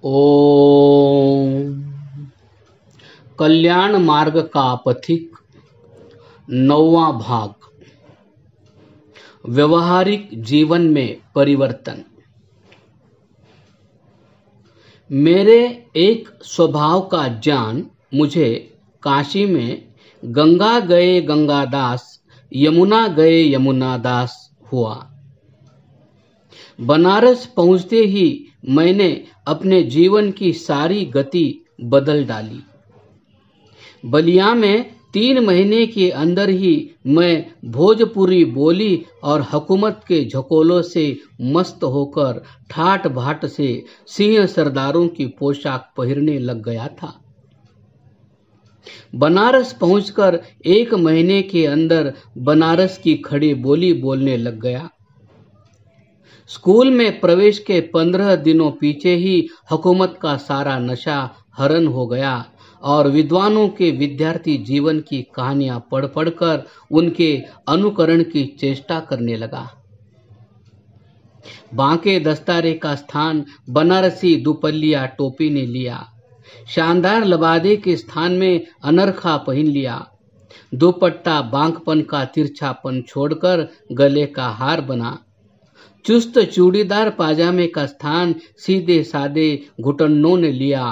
ओम कल्याण मार्ग का पथिक 9वां भाग। व्यवहारिक जीवन में परिवर्तन। मेरे एक स्वभाव का ज्ञान मुझे काशी में गंगा गए गंगादास, यमुना गए यमुनादास हुआ। बनारस पहुंचते ही मैंने अपने जीवन की सारी गति बदल डाली। बलिया में 3 महीने के अंदर ही मैं भोजपुरी बोली और हुकूमत के झकोलों से मस्त होकर ठाट बाट से सिंह सरदारों की पोशाक पहनने लग गया था। बनारस पहुंचकर 1 महीने के अंदर बनारस की खड़ी बोली बोलने लग गया। स्कूल में प्रवेश के 15 दिनों पीछे ही हुकूमत का सारा नशा हरण हो गया और विद्वानों के विद्यार्थी जीवन की कहानियां पढ़ पढ़कर उनके अनुकरण की चेष्टा करने लगा। बांके दस्तारे का स्थान बनारसी दुपल्लिया टोपी ने लिया। शानदार लबादे के स्थान में अनरखा पहन लिया। दुपट्टा बांकपन का तिरछापन छोड़कर गले का हार बना। चुस्त चूड़ीदार पाजामे का स्थान सीधे सादे घुटनों ने लिया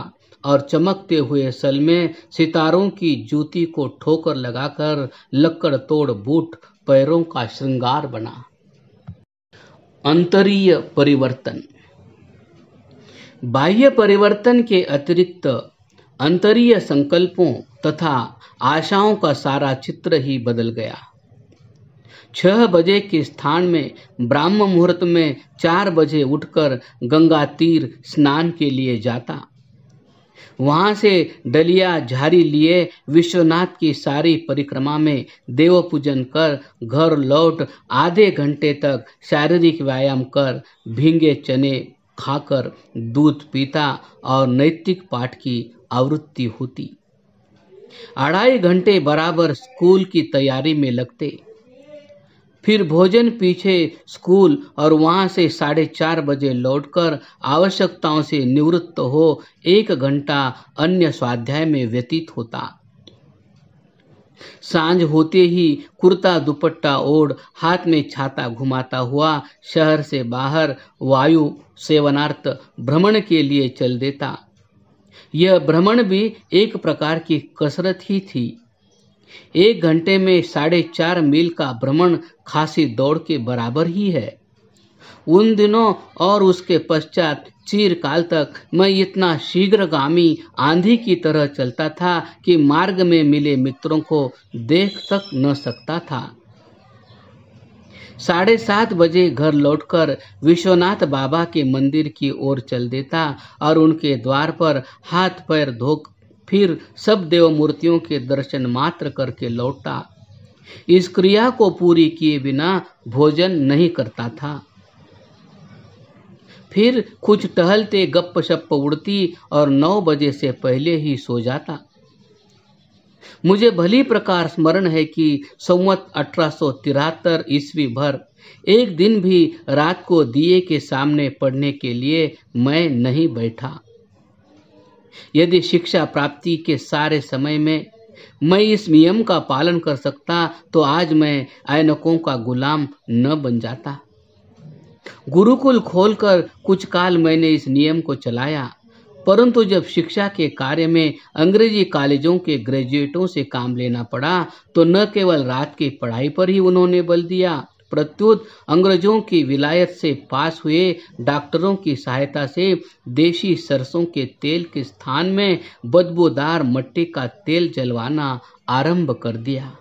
और चमकते हुए सल में सितारों की जूती को ठोकर लगाकर लक्कड़ तोड़ बूट पैरों का श्रृंगार बना। अंतरीय परिवर्तन। बाह्य परिवर्तन के अतिरिक्त अंतरीय संकल्पों तथा आशाओं का सारा चित्र ही बदल गया। 6 बजे के स्थान में ब्राह्म मुहूर्त में 4 बजे उठकर गंगा तीर स्नान के लिए जाता। वहां से डलिया झारी लिए विश्वनाथ की सारी परिक्रमा में देव पूजन कर घर लौट आधे घंटे तक शारीरिक व्यायाम कर भींगे चने खाकर दूध पीता और नैतिक पाठ की आवृत्ति होती। 2.5 घंटे बराबर स्कूल की तैयारी में लगते। फिर भोजन पीछे स्कूल और वहां से 4:30 बजे लौटकर आवश्यकताओं से निवृत्त हो 1 घंटा अन्य स्वाध्याय में व्यतीत होता। सांझ होते ही कुर्ता दुपट्टा ओढ़ हाथ में छाता घुमाता हुआ शहर से बाहर वायु सेवनार्थ भ्रमण के लिए चल देता। यह भ्रमण भी एक प्रकार की कसरत ही थी। 1 घंटे में 4.5 मील का भ्रमण खासी दौड़ के बराबर ही है। उन दिनों और उसके पश्चात चिरकाल तक मैं इतना शीघ्रगामी आंधी की तरह चलता था कि मार्ग में मिले मित्रों को देख तक न सकता था। 7:30 बजे घर लौटकर विश्वनाथ बाबा के मंदिर की ओर चल देता और उनके द्वार पर हाथ पैर धो फिर सब देव मूर्तियों के दर्शन मात्र करके लौटता। इस क्रिया को पूरी किए बिना भोजन नहीं करता था। फिर कुछ टहलते गप्प-शप्प उड़ती और 9 बजे से पहले ही सो जाता। मुझे भली प्रकार स्मरण है कि संवत 1873 ईस्वी भर एक दिन भी रात को दिए के सामने पढ़ने के लिए मैं नहीं बैठा। यदि शिक्षा प्राप्ति के सारे समय में मैं इस नियम का पालन कर सकता तो आज मैं ऐनकों का गुलाम न बन जाता। गुरुकुल खोलकर कुछ काल मैंने इस नियम को चलाया, परंतु जब शिक्षा के कार्य में अंग्रेजी कॉलेजों के ग्रेजुएटों से काम लेना पड़ा तो न केवल रात की पढ़ाई पर ही उन्होंने बल दिया, प्रत्युत अंग्रेजों की विलायत से पास हुए डॉक्टरों की सहायता से देशी सरसों के तेल के स्थान में बदबूदार मट्टी का तेल जलवाना आरंभ कर दिया।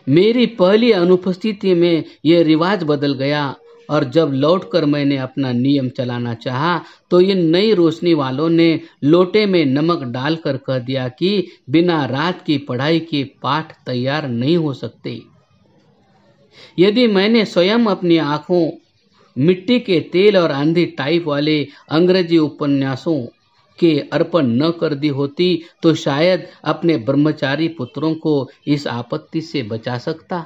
मेरी पहली अनुपस्थिति में यह रिवाज बदल गया और जब लौटकर मैंने अपना नियम चलाना चाहा तो इन नई रोशनी वालों ने लोटे में नमक डालकर कह दिया कि बिना रात की पढ़ाई के पाठ तैयार नहीं हो सकते। यदि मैंने स्वयं अपनी आंखों मिट्टी के तेल और आंधी टाइप वाले अंग्रेजी उपन्यासों के अर्पण न कर दी होती तो शायद अपने ब्रह्मचारी पुत्रों को इस आपत्ति से बचा सकता।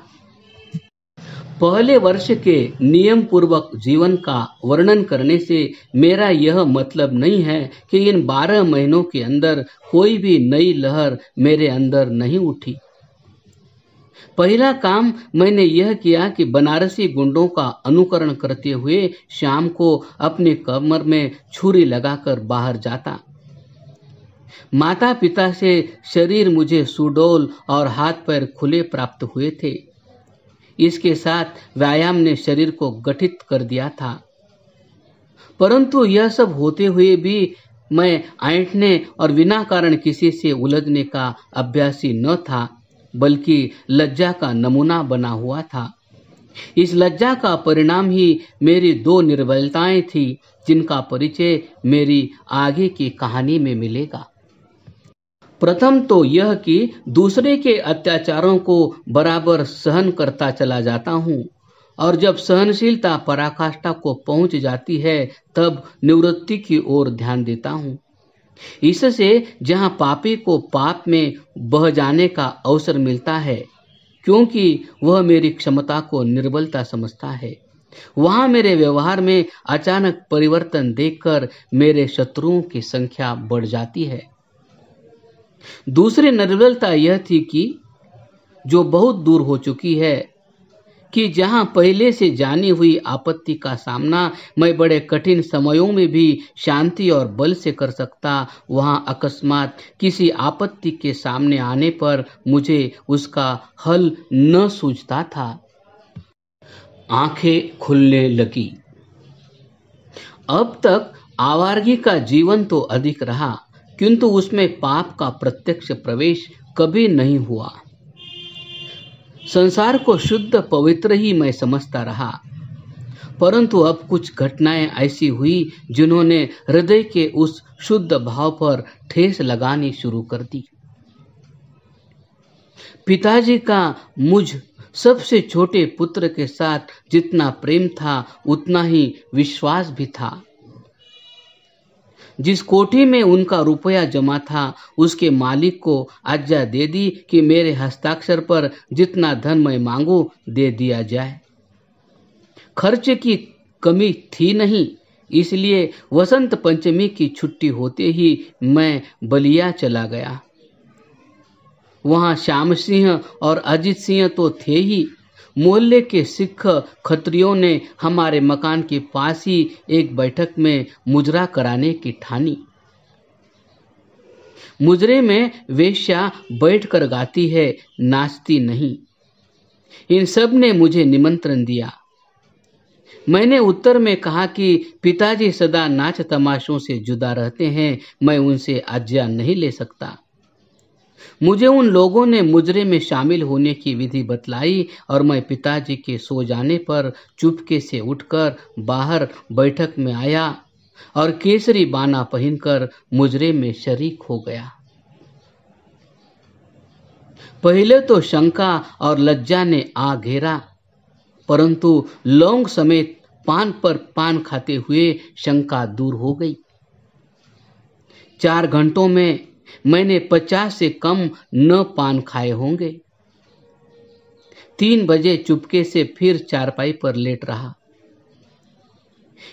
पहले वर्ष के नियम पूर्वक जीवन का वर्णन करने से मेरा यह मतलब नहीं है कि इन 12 महीनों के अंदर कोई भी नई लहर मेरे अंदर नहीं उठी। पहला काम मैंने यह किया कि बनारसी गुंडों का अनुकरण करते हुए शाम को अपने कमर में छुरी लगाकर बाहर जाता। माता पिता से शरीर मुझे सुडौल और हाथ पैर खुले प्राप्त हुए थे। इसके साथ व्यायाम ने शरीर को गठित कर दिया था। परंतु यह सब होते हुए भी मैं ऐंठने और बिना कारण किसी से उलझने का अभ्यासी न था, बल्कि लज्जा का नमूना बना हुआ था। इस लज्जा का परिणाम ही मेरी 2 निर्बलताएं थी, जिनका परिचय मेरी आगे की कहानी में मिलेगा। प्रथम तो यह कि दूसरे के अत्याचारों को बराबर सहन करता चला जाता हूँ, और जब सहनशीलता पराकाष्ठा को पहुँच जाती है तब निवृत्ति की ओर ध्यान देता हूँ। इससे जहाँ पापी को पाप में बह जाने का अवसर मिलता है, क्योंकि वह मेरी क्षमता को निर्बलता समझता है, वहाँ मेरे व्यवहार में अचानक परिवर्तन देखकर मेरे शत्रुओं की संख्या बढ़ जाती है। दूसरी निर्बलता यह थी कि जो बहुत दूर हो चुकी है, कि जहां पहले से जानी हुई आपत्ति का सामना मैं बड़े कठिन समयों में भी शांति और बल से कर सकता, वहां अकस्मात किसी आपत्ति के सामने आने पर मुझे उसका हल न सूझता था। आंखें खुलने लगी। अब तक आवारगी का जीवन तो अधिक रहा, किंतु उसमें पाप का प्रत्यक्ष प्रवेश कभी नहीं हुआ। संसार को शुद्ध पवित्र ही मैं समझता रहा, परंतु अब कुछ घटनाएं ऐसी हुई जिन्होंने हृदय के उस शुद्ध भाव पर ठेस लगानी शुरू कर दी। पिताजी का मुझ सबसे छोटे पुत्र के साथ जितना प्रेम था, उतना ही विश्वास भी था। जिस कोठी में उनका रुपया जमा था, उसके मालिक को आज्ञा दे दी कि मेरे हस्ताक्षर पर जितना धन मैं मांगू दे दिया जाए। खर्च की कमी थी नहीं, इसलिए वसंत पंचमी की छुट्टी होते ही मैं बलिया चला गया। वहां श्याम सिंह और अजित सिंह तो थे ही। मोहल्ले के सिख खत्रियों ने हमारे मकान के पास ही एक बैठक में मुजरा कराने की ठानी। मुजरे में वेश्या बैठकर गाती है, नाचती नहीं। इन सब ने मुझे निमंत्रण दिया। मैंने उत्तर में कहा कि पिताजी सदा नाच तमाशों से जुदा रहते हैं, मैं उनसे आज्ञा नहीं ले सकता। मुझे उन लोगों ने मुजरे में शामिल होने की विधि बतलाई और मैं पिताजी के सो जाने पर चुपके से उठकर बाहर बैठक में आया और केसरी बाना पहनकर मुजरे में शरीक हो गया। पहले तो शंका और लज्जा ने आ घेरा, परंतु लौंग समेत पान पर पान खाते हुए शंका दूर हो गई। 4 घंटों में मैंने 50 से कम न पान खाए होंगे। 3 बजे चुपके से फिर चारपाई पर लेट रहा।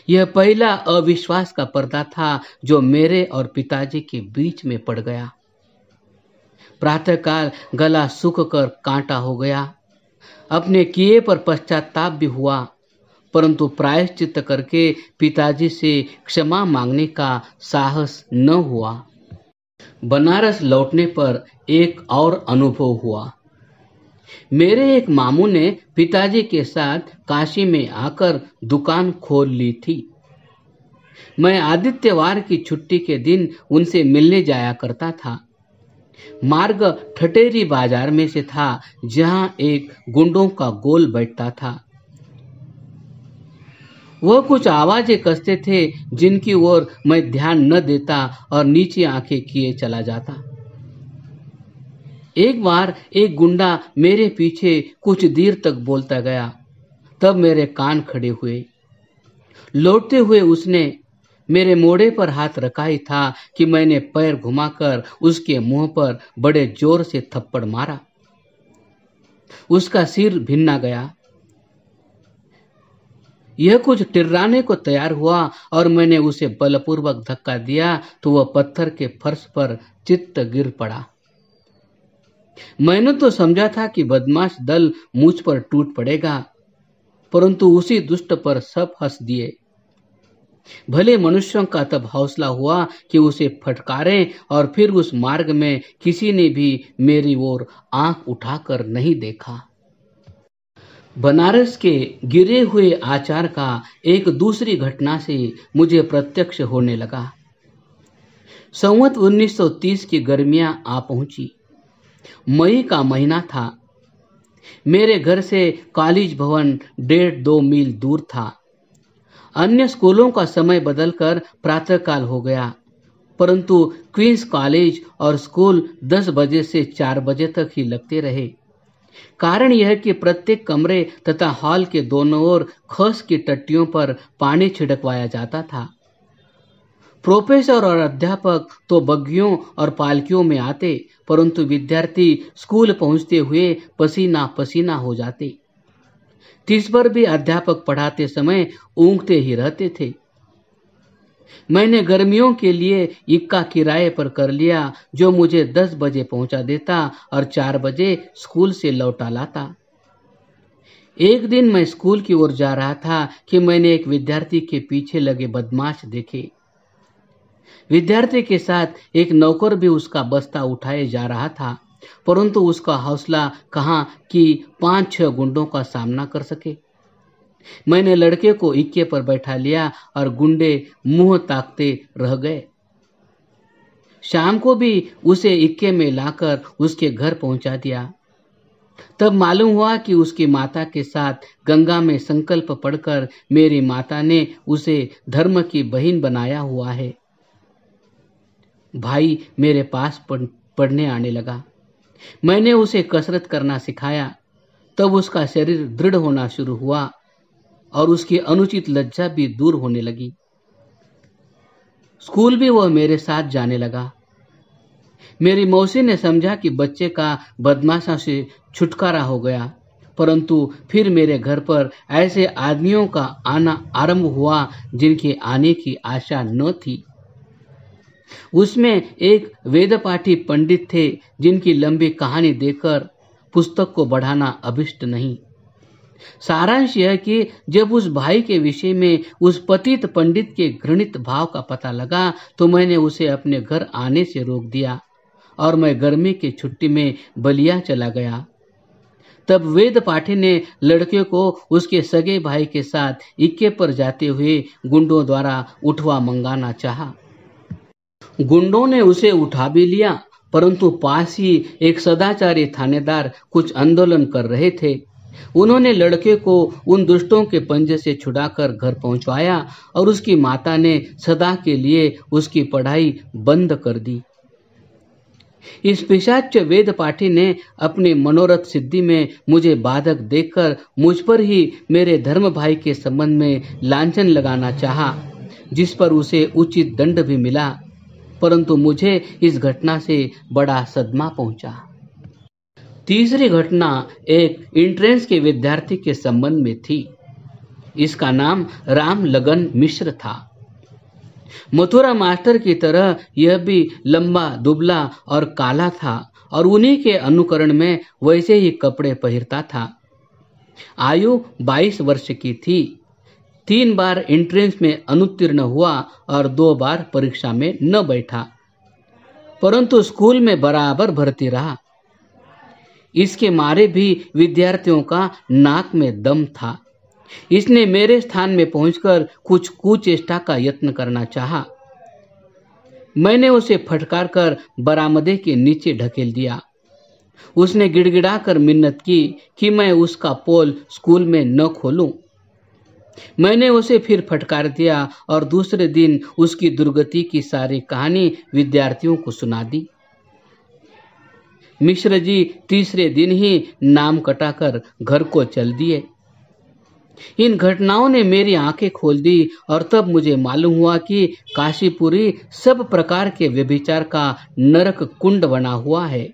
यह पहला अविश्वास का पर्दा था जो मेरे और पिताजी के बीच में पड़ गया। प्रातःकाल गला सूख कर कांटा हो गया। अपने किए पर पश्चाताप भी हुआ, परंतु प्रायश्चित करके पिताजी से क्षमा मांगने का साहस न हुआ। बनारस लौटने पर एक और अनुभव हुआ। मेरे एक मामू ने पिताजी के साथ काशी में आकर दुकान खोल ली थी। मैं आदित्यवार की छुट्टी के दिन उनसे मिलने जाया करता था। मार्ग ठटेरी बाजार में से था, जहां एक गुंडों का गोल बैठता था। वह कुछ आवाजें कसते थे जिनकी ओर मैं ध्यान न देता और नीचे आंखें किए चला जाता। एक बार एक गुंडा मेरे पीछे कुछ देर तक बोलता गया, तब मेरे कान खड़े हुए। लौटते हुए उसने मेरे मोड़े पर हाथ रखा ही था कि मैंने पैर घुमाकर उसके मुंह पर बड़े जोर से थप्पड़ मारा। उसका सिर भिन्ना गया। यह कुछ टिर्राने को तैयार हुआ और मैंने उसे बलपूर्वक धक्का दिया तो वह पत्थर के फर्श पर चित्त गिर पड़ा। मैंने तो समझा था कि बदमाश दल मुझ पर टूट पड़ेगा, परंतु उसी दुष्ट पर सब हंस दिए। भले मनुष्यों का तब हौसला हुआ कि उसे फटकारें, और फिर उस मार्ग में किसी ने भी मेरी ओर आंख उठाकर नहीं देखा। बनारस के गिरे हुए आचार का एक दूसरी घटना से मुझे प्रत्यक्ष होने लगा। संवत 1930 की गर्मियां आ पहुंची। मई का महीना था। मेरे घर से कॉलेज भवन 1.5-2 मील दूर था। अन्य स्कूलों का समय बदलकर प्रातःकाल हो गया, परंतु क्वींस कॉलेज और स्कूल 10 बजे से 4 बजे तक ही लगते रहे। कारण यह कि प्रत्येक कमरे तथा हॉल के दोनों ओर खस की टट्टियों पर पानी छिड़कवाया जाता था। प्रोफेसर और अध्यापक तो बग्गियों और पालकियों में आते, परंतु विद्यार्थी स्कूल पहुंचते हुए पसीना पसीना हो जाते। तीस पर भी अध्यापक पढ़ाते समय ऊँघते ही रहते थे। मैंने गर्मियों के लिए इक्का किराए पर कर लिया, जो मुझे 10 बजे पहुंचा देता और 4 बजे स्कूल से लौटा लाता। एक दिन मैं स्कूल की ओर जा रहा था कि मैंने एक विद्यार्थी के पीछे लगे बदमाश देखे। विद्यार्थी के साथ एक नौकर भी उसका बस्ता उठाए जा रहा था, परंतु उसका हौसला कहाँ कि 5-6 गुंडों का सामना कर सके। मैंने लड़के को इक्के पर बैठा लिया और गुंडे मुंह ताकते रह गए। शाम को भी उसे इक्के में लाकर उसके घर पहुंचा दिया। तब मालूम हुआ कि उसकी माता के साथ गंगा में संकल्प पढ़कर मेरी माता ने उसे धर्म की बहन बनाया हुआ है। भाई मेरे पास पढ़ने आने लगा। मैंने उसे कसरत करना सिखाया। तब उसका शरीर दृढ़ होना शुरू हुआ और उसकी अनुचित लज्जा भी दूर होने लगी। स्कूल भी वह मेरे साथ जाने लगा। मेरी मौसी ने समझा कि बच्चे का बदमाशा से छुटकारा हो गया, परंतु फिर मेरे घर पर ऐसे आदमियों का आना आरंभ हुआ जिनके आने की आशा न थी। उसमें एक वेदपाठी पंडित थे जिनकी लंबी कहानी देकर पुस्तक को बढ़ाना अभिष्ट नहीं। सारांश यह कि जब उस भाई के विषय में उस पतित पंडित के घृणित भाव का पता लगा तो मैंने उसे अपने घर आने से रोक दिया और मैं गर्मी की छुट्टी में बलिया चला गया। तब वेद पाठी ने लड़के को उसके सगे भाई के साथ इक्के पर जाते हुए गुंडों द्वारा उठवा मंगाना चाहा। गुंडों ने उसे उठा भी लिया, परंतु पास ही एक सदाचारी थानेदार कुछ आंदोलन कर रहे थे। उन्होंने लड़के को उन दुष्टों के पंजे से छुड़ाकर घर पहुंचाया और उसकी माता ने सदा के लिए उसकी पढ़ाई बंद कर दी। इस पिशाच वेद पाठी ने अपने मनोरथ सिद्धि में मुझे बाधक देखकर मुझ पर ही मेरे धर्म भाई के संबंध में लांछन लगाना चाहा, जिस पर उसे उचित दंड भी मिला, परंतु मुझे इस घटना से बड़ा सदमा पहुंचा। तीसरी घटना एक एंट्रेंस के विद्यार्थी के संबंध में थी। इसका नाम राम लगन मिश्र था। मथुरा मास्टर की तरह यह भी लंबा दुबला और काला था और उन्हीं के अनुकरण में वैसे ही कपड़े पहनता था। आयु 22 वर्ष की थी। 3 बार एंट्रेंस में अनुत्तीर्ण हुआ और 2 बार परीक्षा में न बैठा, परंतु स्कूल में बराबर भर्ती रहा। इसके मारे भी विद्यार्थियों का नाक में दम था। इसने मेरे स्थान में पहुंचकर कुछ कुचेष्टा का यत्न करना चाहा। मैंने उसे फटकार कर बरामदे के नीचे ढकेल दिया। उसने गिड़गिड़ाकर मिन्नत की कि मैं उसका पोल स्कूल में न खोलूं। मैंने उसे फिर फटकार दिया और दूसरे दिन उसकी दुर्गति की सारी कहानी विद्यार्थियों को सुना दी। मिश्र जी तीसरे दिन ही नाम कटाकर घर को चल दिए। इन घटनाओं ने मेरी आंखें खोल दी और तब मुझे मालूम हुआ कि काशीपुरी सब प्रकार के व्यभिचार का नरक कुंड बना हुआ है।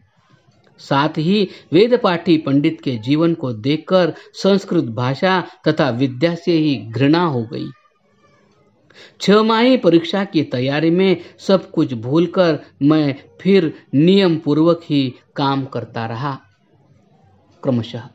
साथ ही वेदपाठी पंडित के जीवन को देखकर संस्कृत भाषा तथा विद्या से ही घृणा हो गई। 6 माही परीक्षा की तैयारी में सब कुछ भूलकर मैं फिर नियम पूर्वक ही काम करता रहा। क्रमशः